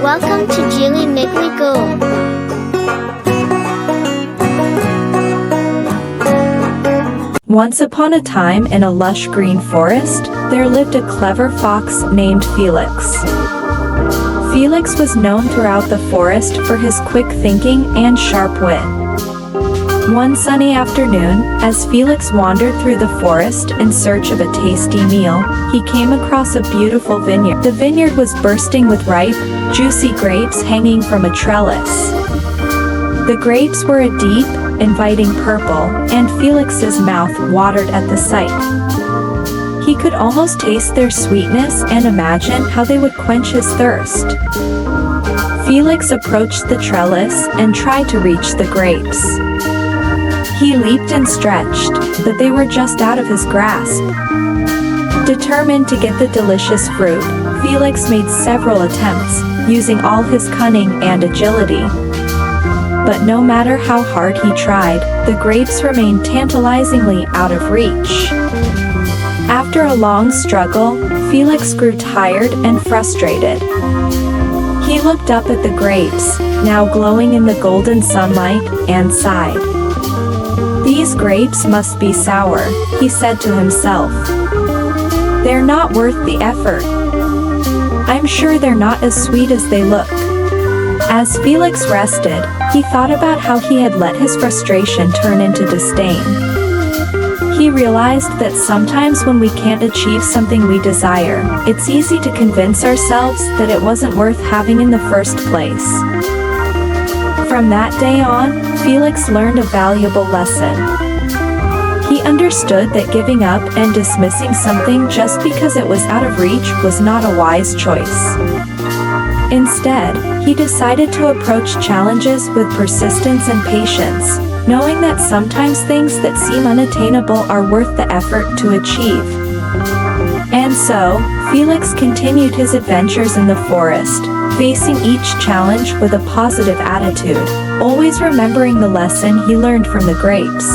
Welcome to Jilly Niggly Goo. Once upon a time in a lush green forest, there lived a clever fox named Felix. Felix was known throughout the forest for his quick thinking and sharp wit. One sunny afternoon, as Felix wandered through the forest in search of a tasty meal, he came across a beautiful vineyard. The vineyard was bursting with ripe, juicy grapes hanging from a trellis. The grapes were a deep, inviting purple, and Felix's mouth watered at the sight. He could almost taste their sweetness and imagine how they would quench his thirst. Felix approached the trellis and tried to reach the grapes. He leaped and stretched, but they were just out of his grasp. Determined to get the delicious fruit, Felix made several attempts, using all his cunning and agility. But no matter how hard he tried, the grapes remained tantalizingly out of reach. After a long struggle, Felix grew tired and frustrated. He looked up at the grapes, now glowing in the golden sunlight, and sighed. "These grapes must be sour," he said to himself. "They're not worth the effort. I'm sure they're not as sweet as they look." As Felix rested, he thought about how he had let his frustration turn into disdain. He realized that sometimes when we can't achieve something we desire, it's easy to convince ourselves that it wasn't worth having in the first place. From that day on, Felix learned a valuable lesson. He understood that giving up and dismissing something just because it was out of reach was not a wise choice. Instead, he decided to approach challenges with persistence and patience, knowing that sometimes things that seem unattainable are worth the effort to achieve. And so, Felix continued his adventures in the forest, facing each challenge with a positive attitude, always remembering the lesson he learned from the grapes.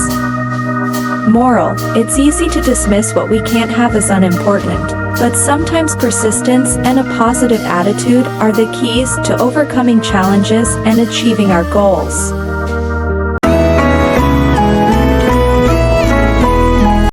Moral: it's easy to dismiss what we can't have as unimportant, but sometimes persistence and a positive attitude are the keys to overcoming challenges and achieving our goals.